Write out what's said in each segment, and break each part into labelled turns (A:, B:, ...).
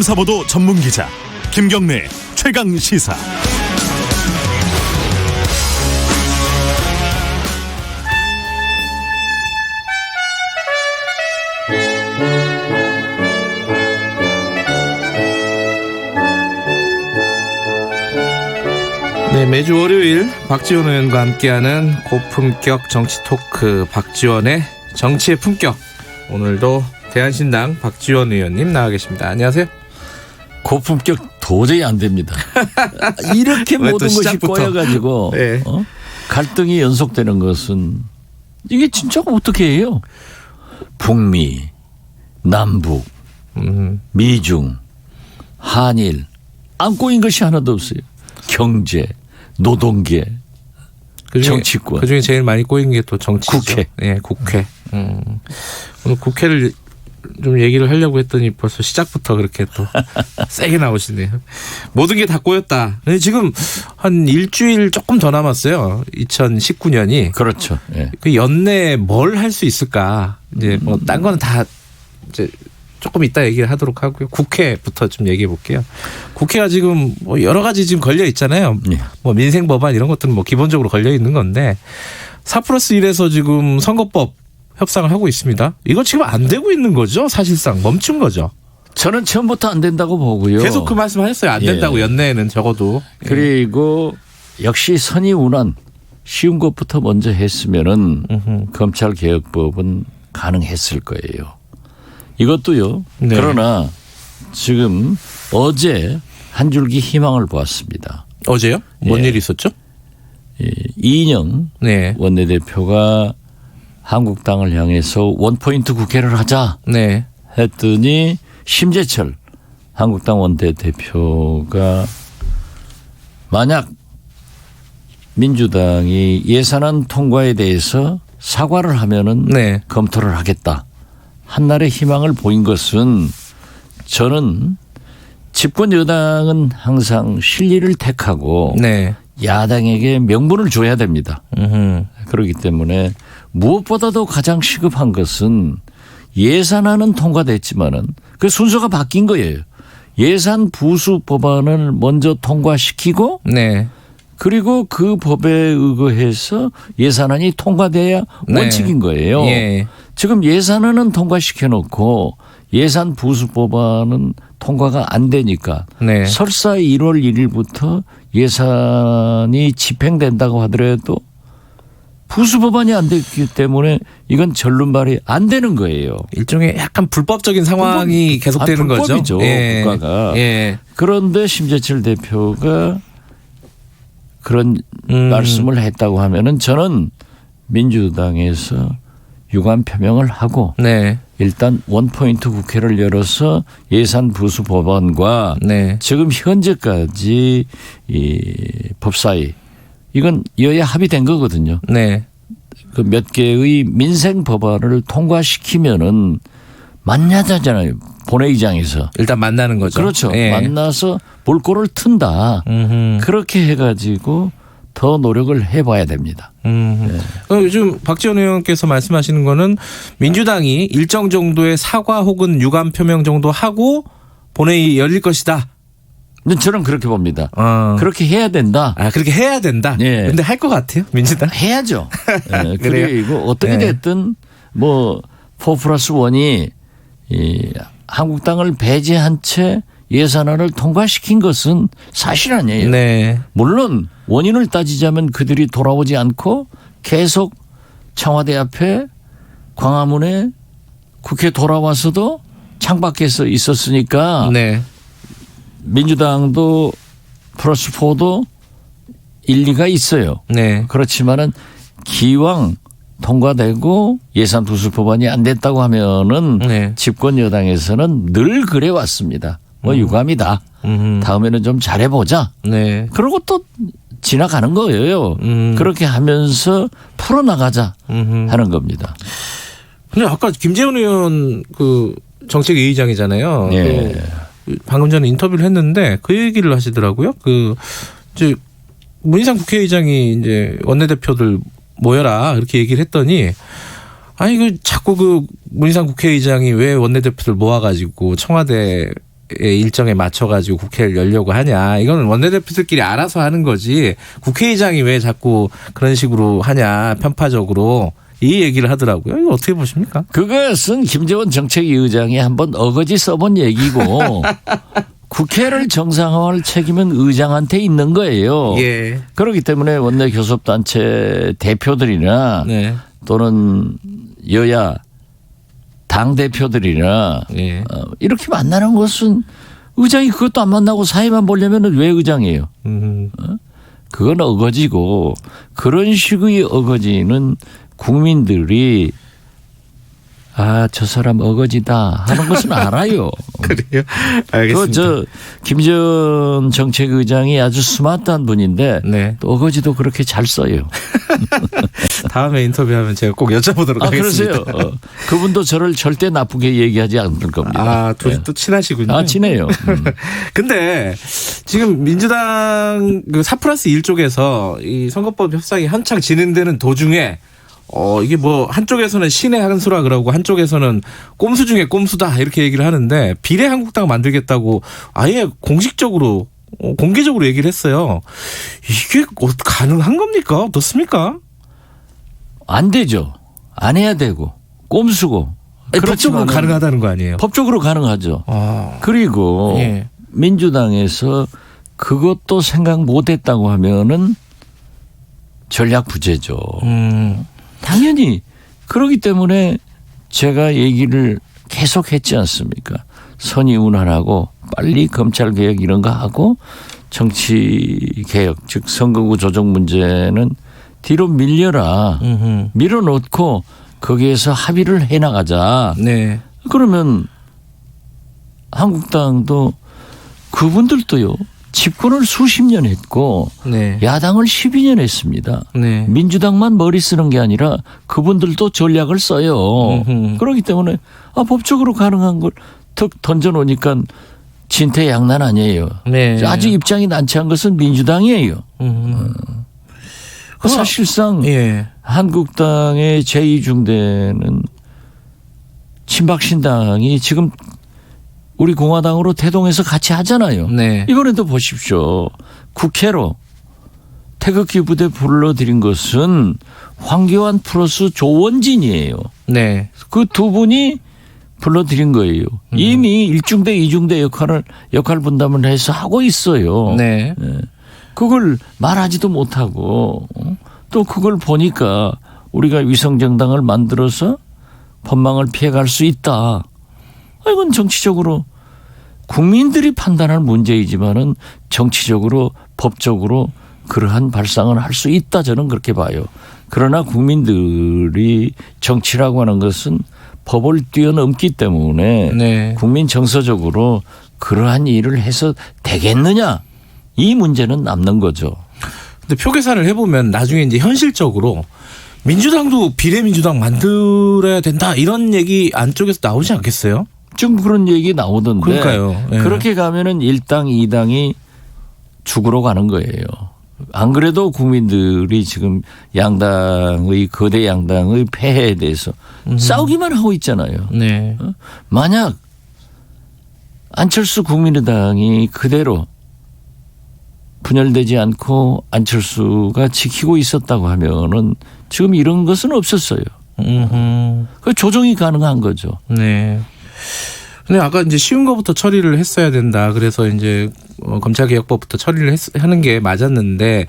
A: 탐사보도 전문기자 김경래 최강시사.
B: 네, 매주 월요일 박지원 의원과 함께하는 고품격 정치 토크 박지원의 정치의 품격. 오늘도 대한신당 박지원 의원님 나와 계십니다. 안녕하세요.
C: 고품격 도저히 안 됩니다. 이렇게 모든 것이 꼬여가지고
B: 네.
C: 갈등이 연속되는 것은 이게 진짜 어떻게 해요? 북미, 남북, 미중, 한일 안 꼬인 것이 하나도 없어요. 경제, 노동계, 정치권.
B: 그중에 제일 많이 꼬인 게 또 정치죠.
C: 국회.
B: 네, 국회. 오늘 국회를 좀 얘기를 하려고 했더니 벌써 시작부터 그렇게 또 세게 나오시네요. 모든 게 다 꼬였다. 지금 한 일주일 조금 더 남았어요. 2019년이.
C: 그렇죠. 예.
B: 그 연내에 뭘 할 수 있을까? 이제 뭐 딴 거는 다 이제 조금 이따 얘기를 하도록 하고요. 국회부터 좀 얘기해 볼게요. 국회가 지금 뭐 여러 가지 지금 걸려 있잖아요.
C: 예.
B: 뭐 민생 법안 이런 것들은 뭐 기본적으로 걸려 있는 건데 4+1에서 지금 선거법 협상을 하고 있습니다. 이거 지금 안 되고 있는 거죠? 사실상 멈춘 거죠?
C: 저는 처음부터 안 된다고 보고요.
B: 계속 그 말씀하셨어요. 안 된다고.
C: 예.
B: 연내에는 적어도.
C: 그리고 역시 선의운한 쉬운 것부터 먼저 했으면은 검찰개혁법은 가능했을 거예요. 이것도요.
B: 네.
C: 그러나 지금 어제 한 줄기 희망을 보았습니다.
B: 어제요? 뭔
C: 예.
B: 일이 있었죠?
C: 이인영
B: 네.
C: 원내대표가 한국당을 향해서 원포인트 국회를 하자
B: 네.
C: 했더니 심재철 한국당 원내대표가 만약 민주당이 예산안 통과에 대해서 사과를 하면은
B: 네.
C: 검토를 하겠다. 한날의 희망을 보인 것은 저는 집권 여당은 항상 실리를 택하고
B: 네.
C: 야당에게 명분을 줘야 됩니다. 그렇기 때문에 무엇보다도 가장 시급한 것은 예산안은 통과됐지만은 그 순서가 바뀐 거예요. 예산 부수 법안을 먼저 통과시키고
B: 네.
C: 그리고 그 법에 의거해서 예산안이 통과돼야
B: 네.
C: 원칙인 거예요.
B: 예.
C: 지금 예산안은 통과시켜 놓고 예산 부수 법안은 통과가 안 되니까
B: 네.
C: 설사 1월 1일부터 예산이 집행된다고 하더라도 부수 법안이 안 됐기 때문에 이건 전륜발이 안 되는 거예요.
B: 일종의 약간 불법적인 상황이 계속되는 거죠.
C: 불법이죠.
B: 예.
C: 국가가.
B: 예.
C: 그런데 심재철 대표가 그런 말씀을 했다고 하면은 저는 민주당에서 유감 표명을 하고
B: 네.
C: 일단 원포인트 국회를 열어서 예산 부수 법안과
B: 네.
C: 지금 현재까지 이 법사위 이건 여야 합의된 거거든요.
B: 네.
C: 그 몇 개의 민생 법안을 통과시키면은 만나자잖아요. 본회의장에서.
B: 일단 만나는 거죠.
C: 그렇죠.
B: 예.
C: 만나서 볼꼬를 튼다. 그렇게 해가지고 더 노력을 해봐야 됩니다.
B: 요즘 박지원 의원께서 말씀하시는 거는 민주당이 일정 정도의 사과 혹은 유감 표명 정도 하고 본회의 열릴 것이다.
C: 저는 그렇게 봅니다. 그렇게 해야 된다.
B: 그렇게 해야 된다.
C: 예.
B: 근데 할 것 같아요, 민주당.
C: 해야죠. 예,
B: 그래요?
C: 그리고 어떻게
B: 네.
C: 됐든 뭐 4+1이 이 한국당을 배제한 채 예산안을 통과시킨 것은 사실 아니에요.
B: 네.
C: 물론 원인을 따지자면 그들이 돌아오지 않고 계속 청와대 앞에 광화문에 국회 돌아와서도 창밖에서 있었으니까
B: 네.
C: 민주당도 +4도 일리가 있어요.
B: 네.
C: 그렇지만은 기왕 통과되고 예산 부수 법안이 안 됐다고 하면은
B: 네.
C: 집권 여당에서는 늘 그래 왔습니다. 뭐 유감이다. 다음에는 좀 잘해보자.
B: 네.
C: 그러고 또 지나가는 거예요. 그렇게 하면서 풀어나가자 하는 겁니다.
B: 근데 아까 김재원 의원 그 정책위의장이잖아요.
C: 예.
B: 방금 전에 인터뷰를 했는데 그 얘기를 하시더라고요. 그 이제 문희상 국회의장이 이제 원내대표들 모여라 이렇게 얘기를 했더니 아니 그 자꾸 그 문희상 국회의장이 왜 원내대표들 모아가지고 청와대에 일정에 맞춰가지고 국회를 열려고 하냐. 이건 원내대표들끼리 알아서 하는 거지. 국회의장이 왜 자꾸 그런 식으로 하냐. 편파적으로. 이 얘기를 하더라고요. 이거 어떻게 보십니까?
C: 그것은 김재원 정책위 의장이 한번 어거지 써본 얘기고 국회를 정상화할 책임은 의장한테 있는 거예요.
B: 예.
C: 그렇기 때문에 원내 교섭단체 대표들이나
B: 네.
C: 또는 여야 당 대표들이나
B: 예.
C: 이렇게 만나는 것은 의장이 그것도 안 만나고 사회만 보려면 왜 의장이에요? 그건 어거지고 그런 식의 어거지는 국민들이 저 사람 어거지다 하는 것은 알아요.
B: 그래요? 알겠습니다.
C: 저 김재원 정책의장이 아주 스마트한 분인데
B: 네.
C: 또 어거지도 그렇게 잘 써요.
B: 다음에 인터뷰하면 제가 꼭 여쭤보도록 하겠습니다.
C: 그러세요. 그분도 저를 절대 나쁘게 얘기하지 않을 겁니다.
B: 둘이 또 친하시군요.
C: 친해요.
B: 근데 지금 민주당 그 4+1 쪽에서 이 선거법 협상이 한창 진행되는 도중에 이게 뭐 한쪽에서는 신의 한 수라 그러고 한쪽에서는 꼼수 중에 꼼수다 이렇게 얘기를 하는데 비례 한국당 만들겠다고 아예 공식적으로 공개적으로 얘기를 했어요. 이게 가능한 겁니까? 어떻습니까?
C: 안 되죠. 안 해야 되고 꼼수고.
B: 법적으로 가능하다는 거 아니에요?
C: 법적으로 가능하죠. 그리고
B: 예.
C: 민주당에서 그것도 생각 못했다고 하면은 전략 부재죠. 당연히 그렇기 때문에 제가 얘기를 계속 했지 않습니까? 선의운환하고 빨리 검찰개혁 이런 거 하고 정치개혁 즉 선거구 조정 문제는 뒤로 밀려라. 밀어놓고 거기에서 합의를 해나가자.
B: 네.
C: 그러면 한국당도 그분들도요. 집권을 수십 년 했고
B: 네.
C: 야당을 12년 했습니다.
B: 네.
C: 민주당만 머리 쓰는 게 아니라 그분들도 전략을 써요. 그렇기 때문에 법적으로 가능한 걸 턱 던져놓으니까 진퇴양난 아니에요.
B: 네.
C: 아직 입장이 난처한 것은 민주당이에요. 사실상
B: 예.
C: 한국당의 제2중대는 친박신당이 지금 우리 공화당으로 대동해서 같이 하잖아요.
B: 네.
C: 이번에도 보십시오. 국회로 태극기 부대 불러들인 것은 황교안 플러스 조원진이에요.
B: 네.
C: 그 두 분이 불러들인 거예요. 이미 1중대, 2중대 역할 분담을 해서 하고 있어요.
B: 네.
C: 그걸 말하지도 못하고 또 그걸 보니까 우리가 위성정당을 만들어서 법망을 피해갈 수 있다. 이건 정치적으로 국민들이 판단할 문제이지만은 정치적으로 법적으로 그러한 발상을 할 수 있다 저는 그렇게 봐요. 그러나 국민들이 정치라고 하는 것은 법을 뛰어넘기 때문에
B: 네.
C: 국민 정서적으로 그러한 일을 해서 되겠느냐 이 문제는 남는 거죠.
B: 근데 표 계산을 해보면 나중에 이제 현실적으로 민주당도 비례민주당 만들어야 된다 이런 얘기 안쪽에서 나오지 않겠어요?
C: 지금 그런 얘기 나오던데.
B: 그러니까요. 예.
C: 그렇게 가면은 1당, 2당이 죽으러 가는 거예요. 안 그래도 국민들이 지금 양당의 거대 양당의 폐해에 대해서 싸우기만 하고 있잖아요.
B: 네.
C: 만약 안철수 국민의당이 그대로 분열되지 않고 안철수가 지키고 있었다고 하면은 지금 이런 것은 없었어요. 그 조정이 가능한 거죠.
B: 네. 근데 아까 이제 쉬운 거부터 처리를 했어야 된다. 그래서 이제 검찰개혁법부터 처리를 하는 게 맞았는데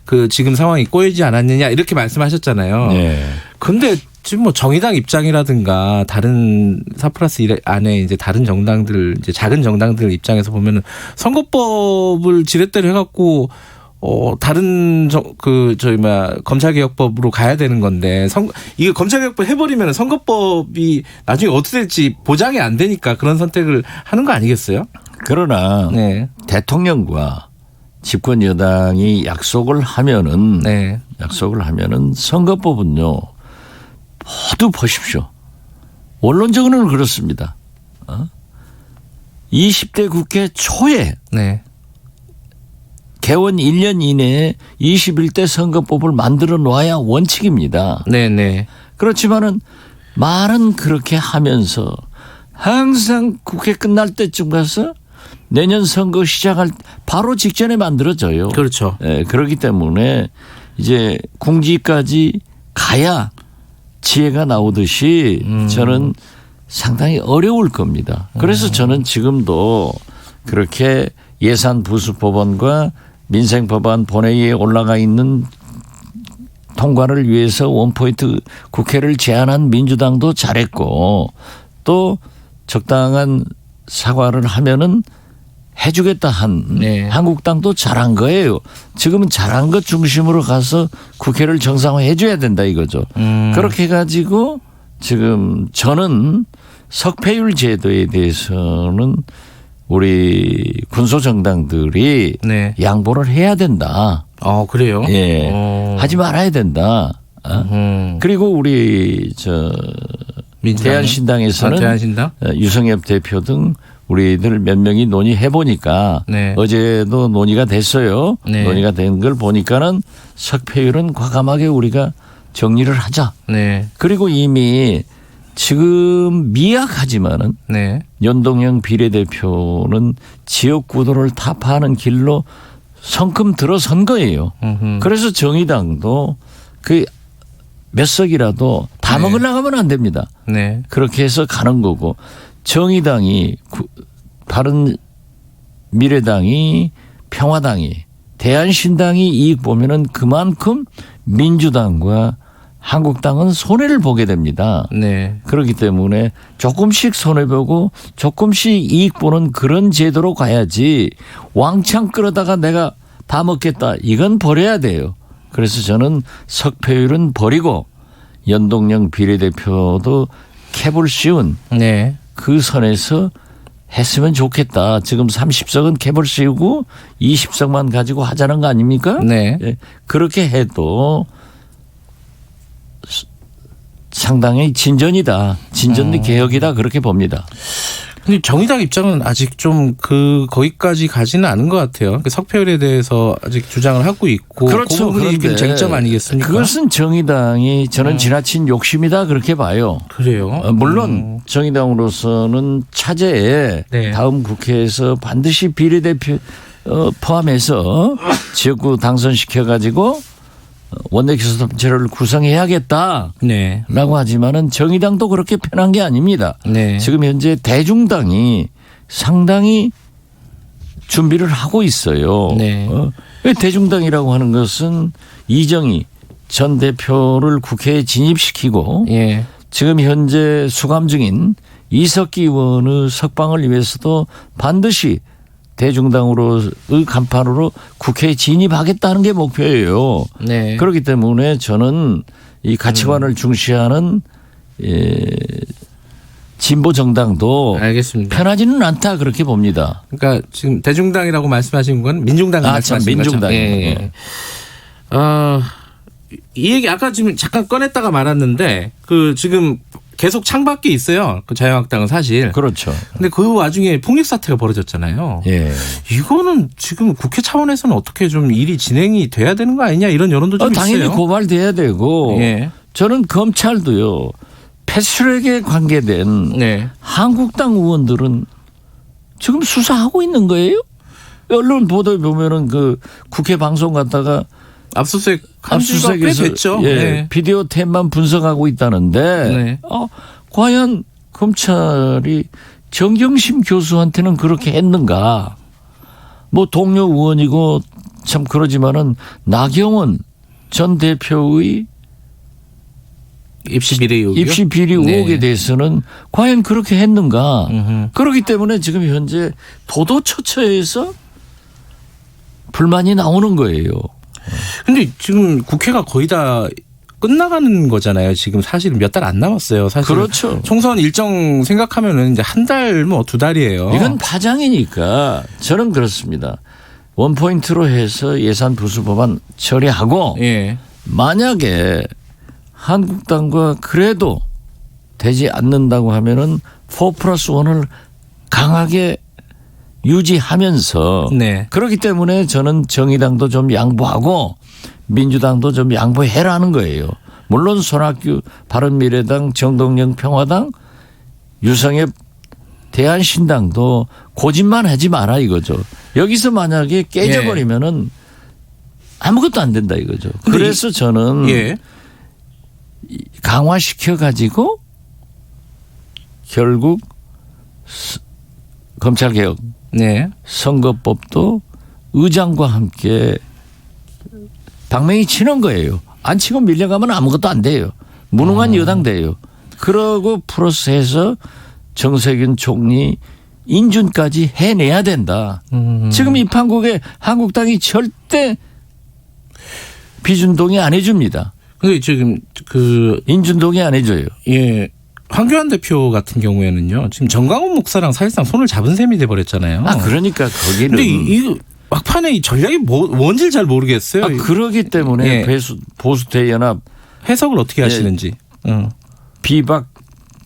B: 그 지금 상황이 꼬이지 않았느냐 이렇게 말씀하셨잖아요.
C: 네.
B: 근데 지금 뭐 정의당 입장이라든가 다른 4+1 안에 이제 다른 정당들 이제 작은 정당들 입장에서 보면은 선거법을 지렛대로 해갖고 다른 검찰개혁법으로 가야 되는 건데 이게 검찰개혁법 해버리면 선거법이 나중에 어떻게 될지 보장이 안 되니까 그런 선택을 하는 거 아니겠어요?
C: 그러나
B: 네.
C: 대통령과 집권 여당이 약속을 하면은
B: 네.
C: 선거법은요 모두 보십시오. 원론적으로는 그렇습니다. 20대 국회 초에
B: 네.
C: 개원 1년 이내에 21대 선거법을 만들어 놔야 원칙입니다.
B: 네네.
C: 그렇지만은 말은 그렇게 하면서 항상 국회 끝날 때쯤 가서 내년 선거 시작할 바로 직전에 만들어져요.
B: 그렇죠.
C: 예, 그렇기 때문에 이제 궁지까지 가야 지혜가 나오듯이 저는 상당히 어려울 겁니다. 그래서 저는 지금도 그렇게 예산 부수법안과 민생법안 본회의에 올라가 있는 통과를 위해서 원포인트 국회를 제안한 민주당도 잘했고 또 적당한 사과를 하면은 해주겠다 한
B: 네.
C: 한국당도 잘한 거예요. 지금은 잘한 것 중심으로 가서 국회를 정상화해 줘야 된다 이거죠. 그렇게 해가지고 지금 저는 석패율 제도에 대해서는 우리 군소정당들이
B: 네.
C: 양보를 해야 된다.
B: 그래요?
C: 예. 하지 말아야 된다. 그리고 우리
B: 민주당은?
C: 대한신당에서는
B: 대한신당?
C: 유성엽 대표 등 우리들 몇 명이 논의해 보니까
B: 네.
C: 어제도 논의가 됐어요.
B: 네.
C: 논의가 된 걸 보니까는 석패율은 과감하게 우리가 정리를 하자.
B: 네.
C: 그리고 이미 지금 미약하지만은
B: 네.
C: 연동형 비례대표는 지역구도를 타파하는 길로 성큼 들어선 거예요. 그래서 정의당도 그 몇 석이라도 다
B: 네.
C: 먹으려고 하면 안 됩니다.
B: 네.
C: 그렇게 해서 가는 거고 정의당이 바른 미래당이 평화당이 대한신당이 이익 보면은 그만큼 민주당과 한국당은 손해를 보게 됩니다.
B: 네.
C: 그렇기 때문에 조금씩 손해보고 조금씩 이익 보는 그런 제도로 가야지 왕창 끌어다가 내가 다 먹겠다. 이건 버려야 돼요. 그래서 저는 석패율은 버리고 연동형 비례대표도 캡을 씌운
B: 네.
C: 그 선에서 했으면 좋겠다. 지금 30석은 캡을 씌우고 20석만 가지고 하자는 거 아닙니까?
B: 네.
C: 예, 그렇게 해도 상당히 진전이다. 진전 개혁이다. 그렇게 봅니다.
B: 근데 정의당 입장은 아직 좀 거기까지 가지는 않은 것 같아요. 그 석패율에 대해서 아직 주장을 하고 있고.
C: 그렇죠.
B: 그 부분이
C: 그런데
B: 쟁점 아니겠습니까?
C: 그것은 정의당이 저는 지나친 욕심이다. 그렇게 봐요.
B: 그래요.
C: 물론 정의당으로서는 차제에
B: 네.
C: 다음 국회에서 반드시 비례대표 포함해서 지역구 당선시켜가지고 원내교섭단체를 구성해야겠다라고
B: 네.
C: 하지만은 정의당도 그렇게 편한 게 아닙니다.
B: 네.
C: 지금 현재 대중당이 상당히 준비를 하고 있어요.
B: 네.
C: 왜 대중당이라고 하는 것은 이정희 전 대표를 국회에 진입시키고
B: 예.
C: 지금 현재 수감 중인 이석기 의원의 석방을 위해서도 반드시 대중당으로의 간판으로 국회에 진입하겠다는 게 목표예요.
B: 네.
C: 그렇기 때문에 저는 이 가치관을 중시하는 진보 정당도
B: 알겠습니다.
C: 편하지는 않다 그렇게 봅니다.
B: 그러니까 지금 대중당이라고 말씀하신 건 민중당 말씀하신 거죠?
C: 민중당.
B: 예. 이 얘기 아까 지금 잠깐 꺼냈다가 말았는데 지금 계속 창밖에 있어요. 그 자유한국당은 사실.
C: 그렇죠.
B: 근데 그 와중에 폭력 사태가 벌어졌잖아요.
C: 예.
B: 이거는 지금 국회 차원에서는 어떻게 좀 일이 진행이 돼야 되는 거 아니냐 이런 여론도 좀
C: 당연히
B: 있어요.
C: 고발돼야 되고
B: 예.
C: 저는 검찰도요. 패스트트랙에 관계된
B: 네.
C: 한국당 의원들은 지금 수사하고 있는 거예요? 언론 보도에 보면은 그 국회 방송 갔다가
B: 압수수색 한 지가 꽤
C: 압수수색에서
B: 됐죠.
C: 예,
B: 네.
C: 비디오 탭만 분석하고 있다는데
B: 네.
C: 과연 검찰이 정경심 교수한테는 그렇게 했는가? 뭐 동료 의원이고 참 그러지만은 나경원 전 대표의
B: 입시 비리 의혹이요?
C: 입시 비리 의혹에
B: 네.
C: 대해서는 과연 그렇게 했는가?
B: 음흠.
C: 그렇기 때문에 지금 현재 도도처처에서 불만이 나오는 거예요.
B: 근데 지금 국회가 거의 다 끝나가는 거잖아요. 지금 사실 몇 달 안 남았어요. 사실
C: 그렇죠.
B: 총선 일정 생각하면은 이제 한 달 뭐 2달이에요.
C: 이건 파장이니까 저는 그렇습니다. 원포인트로 해서 예산 부수 법안 처리하고
B: 예.
C: 만약에 한국당과 그래도 되지 않는다고 하면은 4+1을 강하게 유지하면서
B: 네.
C: 그렇기 때문에 저는 정의당도 좀 양보하고 민주당도 좀 양보해라는 거예요. 물론 손학규 바른미래당 정동영 평화당 유성엽 대한신당도 고집만 하지 마라 이거죠. 여기서 만약에 깨져버리면은 아무것도 안 된다 이거죠. 그래서 저는
B: 예.
C: 강화시켜 가지고 결국 검찰개혁,
B: 네.
C: 선거법도 의장과 함께 방맹이 치는 거예요. 안 치고 밀려가면 아무것도 안 돼요. 무능한 여당 돼요. 그러고 플러스해서 정세균 총리 인준까지 해내야 된다. 지금 이 판국에 한국당이 절대 비준동의 안 해줍니다.
B: 근데 지금
C: 인준동의 안 해줘요.
B: 예. 황교안 대표 같은 경우에는요. 지금 정강훈 목사랑 사실상 손을 잡은 셈이 돼 버렸잖아요.
C: 그러니까 거기는.
B: 근데 이 막판에 이 전략이 뭔지를 잘 모르겠어요.
C: 그러기 때문에
B: 예.
C: 보수 대연합
B: 해석을 어떻게 하시는지.
C: 비박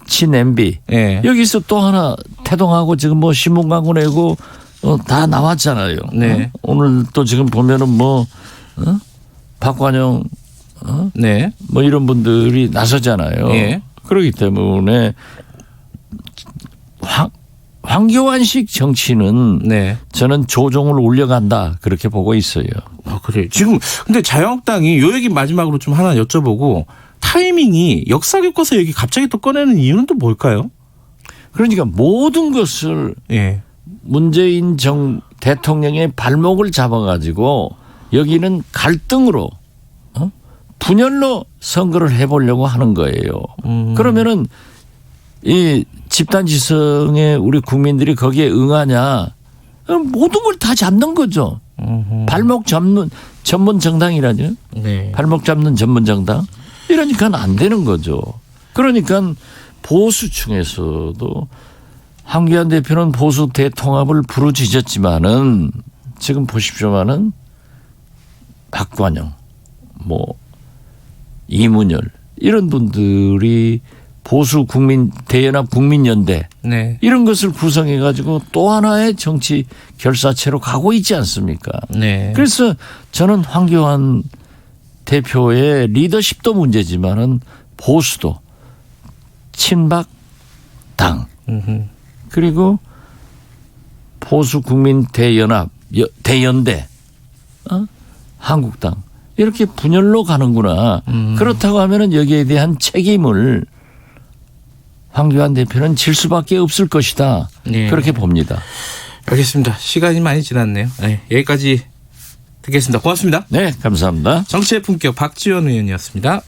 C: 친MB
B: 예.
C: 여기서 또 하나 태동하고 지금 뭐 신문 광고 내고 다 나왔잖아요.
B: 네.
C: 오늘 또 지금 보면은 뭐 박관영
B: 네.
C: 뭐 이런 분들이 나서잖아요.
B: 예.
C: 그렇기 때문에 황교안식 정치는
B: 네.
C: 저는 조종을 올려간다 그렇게 보고 있어요.
B: 그래요. 지금 근데 자유한국당이 요 얘기 마지막으로 좀 하나 여쭤보고 타이밍이 역사 교과서 얘기 갑자기 또 꺼내는 이유는 또 뭘까요?
C: 그러니까 모든 것을
B: 예.
C: 문재인 대통령의 발목을 잡아가지고 여기는 갈등으로 분열로 선거를 해보려고 하는 거예요. 그러면은 이 집단지성의 우리 국민들이 거기에 응하냐? 모든 걸 다 잡는 거죠. 발목 잡는 전문 정당이라죠.
B: 네.
C: 발목 잡는 전문 정당. 이러니까 안 되는 거죠. 그러니까 보수층에서도 황교안 대표는 보수 대통합을 부르짖었지만은 지금 보십시오만은 박관영, 뭐 이문열 이런 분들이 보수 국민 대연합 국민연대
B: 네.
C: 이런 것을 구성해 가지고 또 하나의 정치 결사체로 가고 있지 않습니까?
B: 네.
C: 그래서 저는 황교안 대표의 리더십도 문제지만은 보수도 친박 당 그리고 보수 국민 대연합 대연대 한국당 이렇게 분열로 가는구나. 그렇다고 하면은 여기에 대한 책임을 황교안 대표는 질 수밖에 없을 것이다.
B: 네.
C: 그렇게 봅니다.
B: 알겠습니다. 시간이 많이 지났네요. 네. 여기까지 듣겠습니다. 고맙습니다.
C: 네, 감사합니다.
B: 정치의 품격 박지원 의원이었습니다.